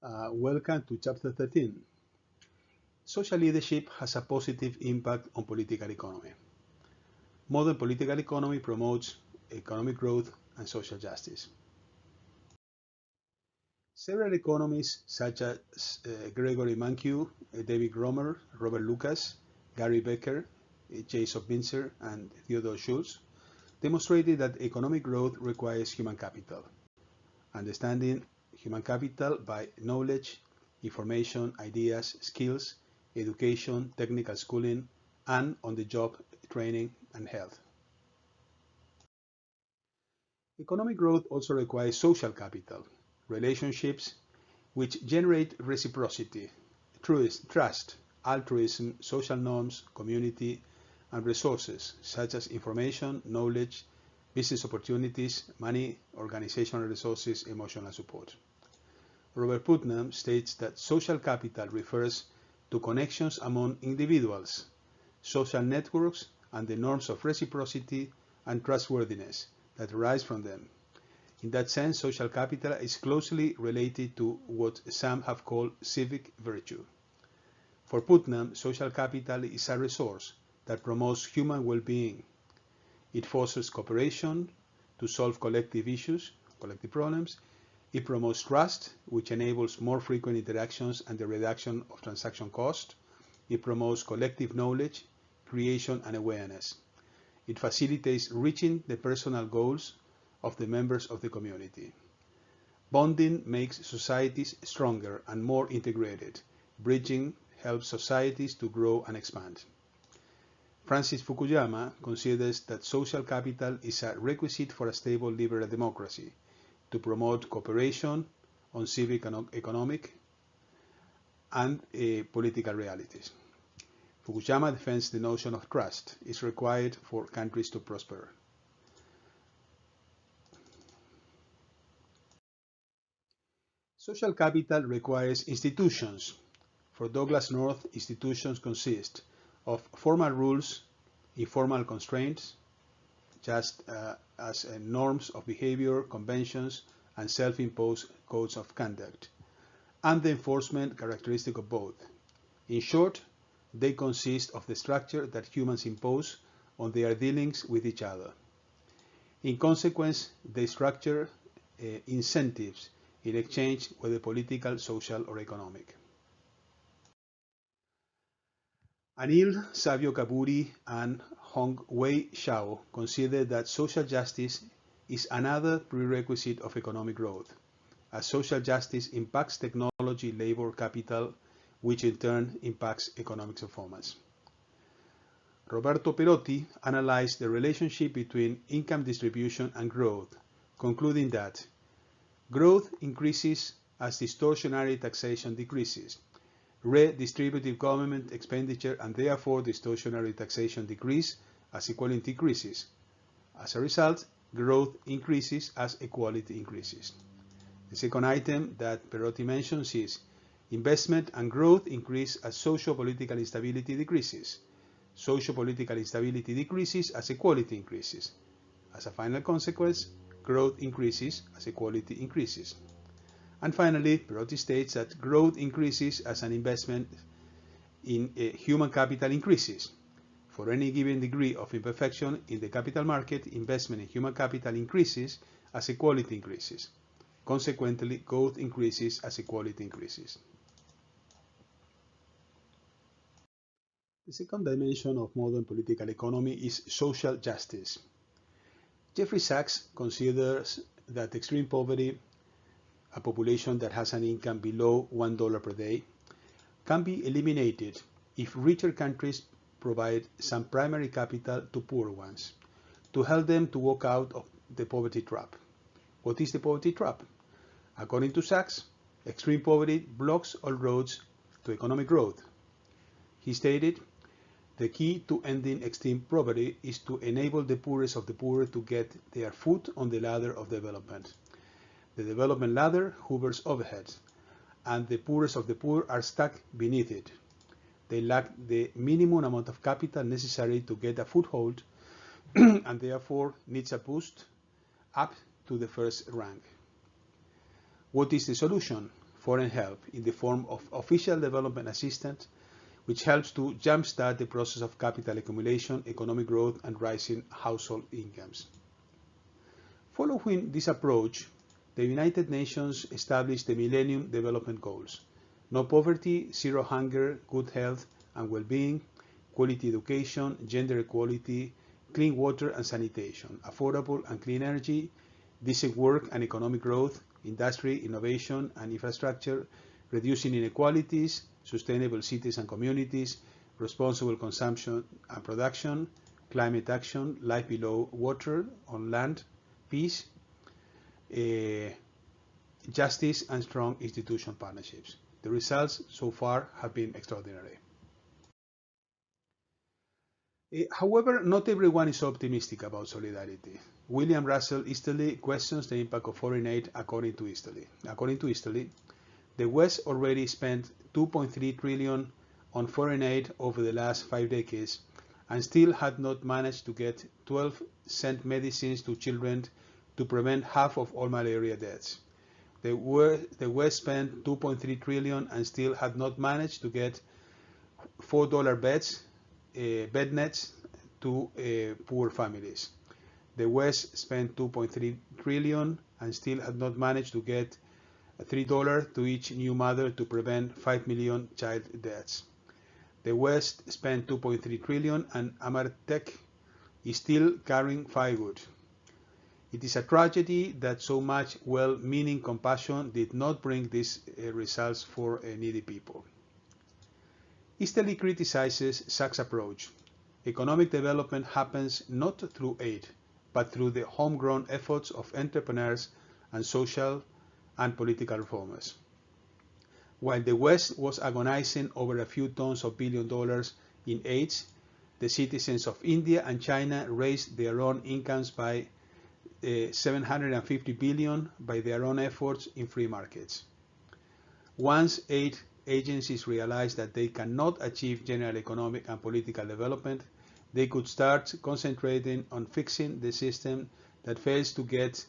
Welcome to Chapter 13. Social leadership has a positive impact on political economy. Modern political economy promotes economic growth and social justice. Several economists such as Gregory Mankiw, David Romer, Robert Lucas, Gary Becker, Jason Binzer, and Theodore Schultz demonstrated that economic growth requires human capital. Understanding human capital by knowledge, information, ideas, skills, education, technical schooling, and on-the-job training and health. Economic growth also requires social capital, relationships which generate reciprocity, trust, altruism, social norms, community, and resources such as information, knowledge, business opportunities, money, organizational resources, emotional support. Robert Putnam states that social capital refers to connections among individuals, social networks, and the norms of reciprocity and trustworthiness that arise from them. In that sense, social capital is closely related to what some have called civic virtue. For Putnam, social capital is a resource that promotes human well-being. It fosters cooperation to solve collective issues, collective problems. It promotes trust, which enables more frequent interactions and the reduction of transaction cost. It promotes collective knowledge, creation, and awareness. It facilitates reaching the personal goals of the members of the community. Bonding makes societies stronger and more integrated. Bridging helps societies to grow and expand. Francis Fukuyama considers that social capital is a requisite for a stable liberal democracy to promote cooperation on civic and economic and political realities. Fukuyama defends the notion of trust is required for countries to prosper. Social capital requires institutions. For Douglas North, institutions consist of formal rules, informal constraints, just as norms of behavior, conventions, and self-imposed codes of conduct, and the enforcement characteristic of both. In short, they consist of the structure that humans impose on their dealings with each other. In consequence, they structure incentives in exchange, whether political, social, or economic. Anil Savio Kaburi and Hong Wei Xiao consider that social justice is another prerequisite of economic growth, as social justice impacts technology, labor, capital, which in turn impacts economic performance. Roberto Perotti analyzed the relationship between income distribution and growth, concluding that growth increases as distortionary taxation decreases. Redistributive government expenditure and therefore distortionary taxation decrease as equality increases. As a result, growth increases as equality increases. The second item that Perotti mentions is investment and growth increase as socio-political instability decreases. Socio-political instability decreases as equality increases. As a final consequence, growth increases as equality increases. And finally, Perotti states that growth increases as an investment in human capital increases. For any given degree of imperfection in the capital market, investment in human capital increases as equality increases. Consequently, growth increases as equality increases. The second dimension of modern political economy is social justice. Jeffrey Sachs considers that extreme poverty, a population that has an income below $1 per day, can be eliminated if richer countries provide some primary capital to poor ones to help them to walk out of the poverty trap. What is the poverty trap? According to Sachs, extreme poverty blocks all roads to economic growth. He stated, the key to ending extreme poverty is to enable the poorest of the poor to get their foot on the ladder of development. The development ladder hovers overhead, and the poorest of the poor are stuck beneath it. They lack the minimum amount of capital necessary to get a foothold and therefore needs a boost up to the first rank. What is the solution? foreign help in the form of official development assistance, which helps to jumpstart the process of capital accumulation, economic growth, and rising household incomes. Following this approach, the United Nations established the Millennium Development Goals: no poverty, zero hunger, good health and well-being, quality education, gender equality, clean water and sanitation, affordable and clean energy, decent work and economic growth, industry, innovation and infrastructure, reducing inequalities, sustainable cities and communities, responsible consumption and production, climate action, life below water, on land, peace, justice, and strong institutional partnerships. The results so far have been extraordinary. However, not everyone is optimistic about solidarity. William Russell Easterly questions the impact of foreign aid according to Easterly. According to Easterly, the West already spent $2.3 trillion on foreign aid over the last 5 decades and still had not managed to get 12-cent medicines to children to prevent half of all malaria deaths. The West spent $2.3 trillion and still had not managed to get $4 bed nets to poor families. The West spent $2.3 trillion and still had not managed to get $3 to each new mother to prevent 5 million child deaths. The West spent $2.3 trillion and Amartek is still carrying firewood. It is a tragedy that so much well-meaning compassion did not bring these results for needy people. Easterly criticizes Sachs' approach. Economic development happens not through aid, but through the homegrown efforts of entrepreneurs and social and political reformers. While the West was agonizing over a few tons of $1 billion in aid, the citizens of India and China raised their own incomes by $750 billion by their own efforts in free markets. Once aid agencies realized that they cannot achieve general economic and political development, they could start concentrating on fixing the system that fails to get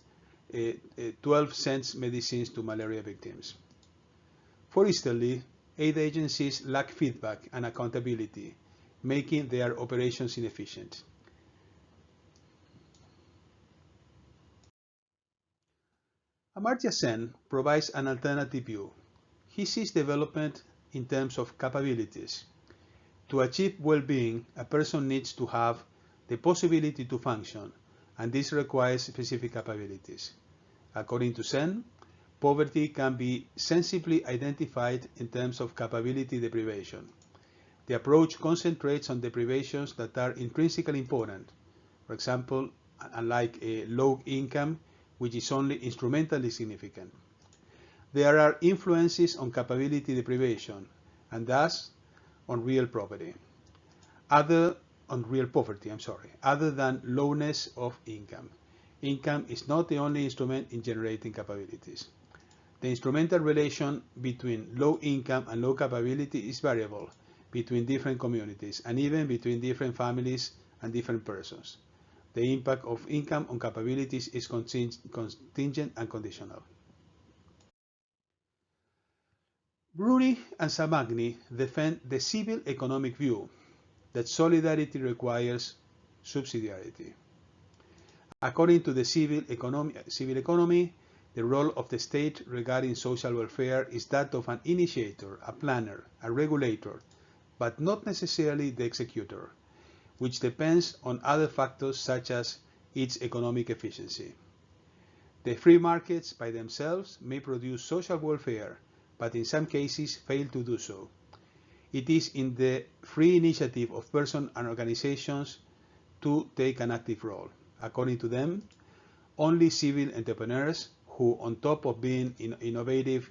12 cents medicines to malaria victims. For Easterly, aid agencies lack feedback and accountability, making their operations inefficient. Amartya Sen provides an alternative view. He sees development in terms of capabilities. To achieve well-being, a person needs to have the possibility to function, and this requires specific capabilities. According to Sen, poverty can be sensibly identified in terms of capability deprivation. The approach concentrates on deprivations that are intrinsically important, for example, unlike a low income, which is only instrumentally significant. There are influences on capability deprivation, and thus on real poverty, other than lowness of income. Income is not the only instrument in generating capabilities. The instrumental relation between low income and low capability is variable between different communities and even between different families and different persons. The impact of income on capabilities is contingent and conditional. Bruni and Samagni defend the civil economic view that solidarity requires subsidiarity. According to the civil economy, the role of the state regarding social welfare is that of an initiator, a planner, a regulator, but not necessarily the executor, which depends on other factors such as its economic efficiency. The free markets by themselves may produce social welfare, but in some cases fail to do so. It is in the free initiative of persons and organizations to take an active role. According to them, only civil entrepreneurs who, on top of being innovative,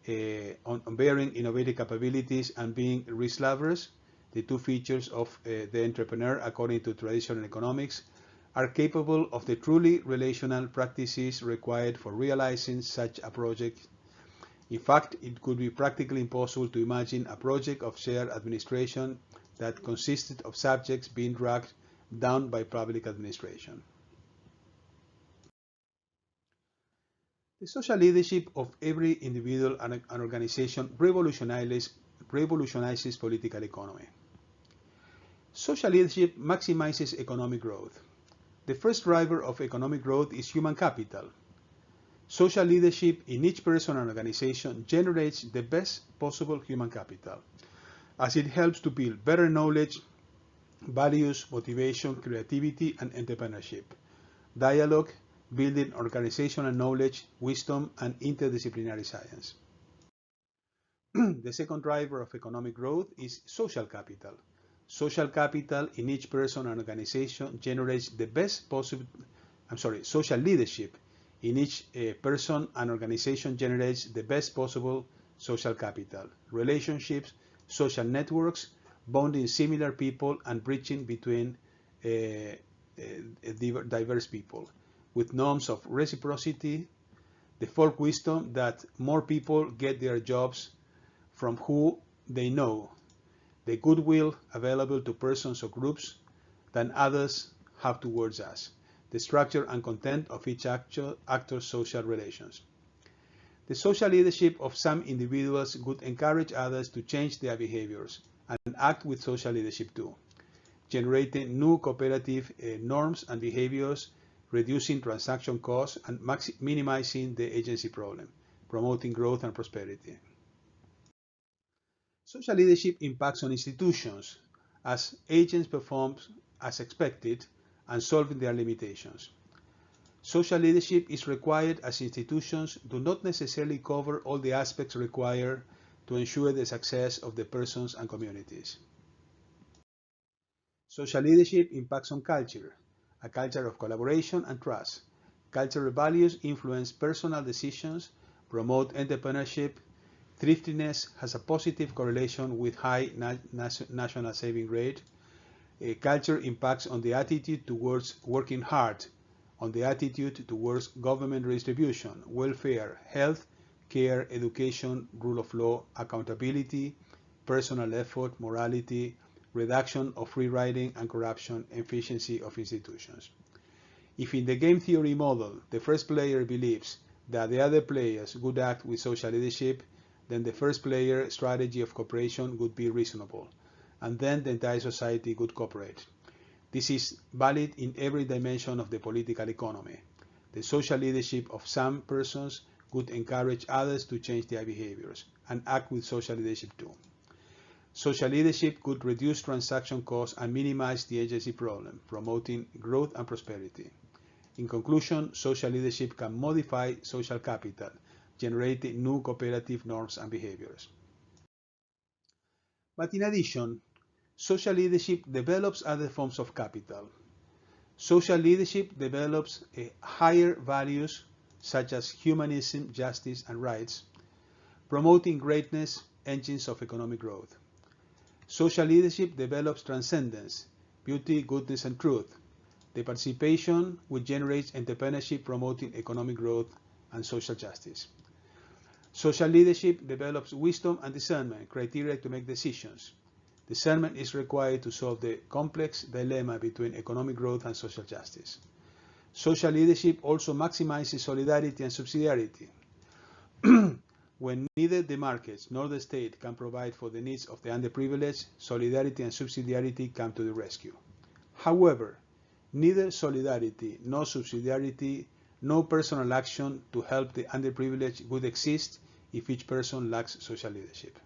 bearing innovative capabilities and being risk lovers, the two features of the entrepreneur according to traditional economics, are capable of the truly relational practices required for realizing such a project. In fact, it could be practically impossible to imagine a project of shared administration that consisted of subjects being dragged down by public administration. The social leadership of every individual and organization revolutionizes political economy. Social leadership maximizes economic growth. The first driver of economic growth is human capital. Social leadership in each person and organization generates the best possible human capital, as it helps to build better knowledge, values, motivation, creativity, and entrepreneurship, dialogue, building organizational knowledge, wisdom, and interdisciplinary science. The second driver of economic growth is social capital. Social capital in each person and organization generates the best possible, social leadership in each person and organization generates the best possible social capital, relationships, social networks, bonding similar people and bridging between diverse people, with norms of reciprocity, the folk wisdom that more people get their jobs from who they know, the goodwill available to persons or groups than others have towards us, the structure and content of each actor's social relations. The social leadership of some individuals would encourage others to change their behaviors and act with social leadership too, generating new cooperative norms and behaviors, reducing transaction costs and minimizing the agency problem, promoting growth and prosperity. Social leadership impacts on institutions as agents perform as expected and solving their limitations. Social leadership is required as institutions do not necessarily cover all the aspects required to ensure the success of the persons and communities. Social leadership impacts on culture, a culture of collaboration and trust. Cultural values influence personal decisions, promote entrepreneurship. Thriftiness has a positive correlation with high national saving rate. Culture impacts on the attitude towards working hard, on the attitude towards government redistribution, welfare, health, care, education, rule of law, accountability, personal effort, morality, reduction of free riding and corruption, efficiency of institutions. If in the game theory model the first player believes that the other players would act with social leadership, then the first player strategy of cooperation would be reasonable, and then the entire society would cooperate. This is valid in every dimension of the political economy. The social leadership of some persons would encourage others to change their behaviors and act with social leadership too. Social leadership could reduce transaction costs and minimize the agency problem, promoting growth and prosperity. In conclusion, social leadership can modify social capital, generating new cooperative norms and behaviors. But in addition, social leadership develops other forms of capital. Social leadership develops higher values such as humanism, justice, and rights, promoting greatness, engines of economic growth. Social leadership develops transcendence, beauty, goodness, and truth. The participation which generates entrepreneurship, promoting economic growth and social justice. Social leadership develops wisdom and discernment, criteria to make decisions. Discernment is required to solve the complex dilemma between economic growth and social justice. Social leadership also maximizes solidarity and subsidiarity. When neither the markets nor the state can provide for the needs of the underprivileged, solidarity and subsidiarity come to the rescue. However, neither solidarity nor subsidiarity, no personal action to help the underprivileged would exist if each person lacks social leadership.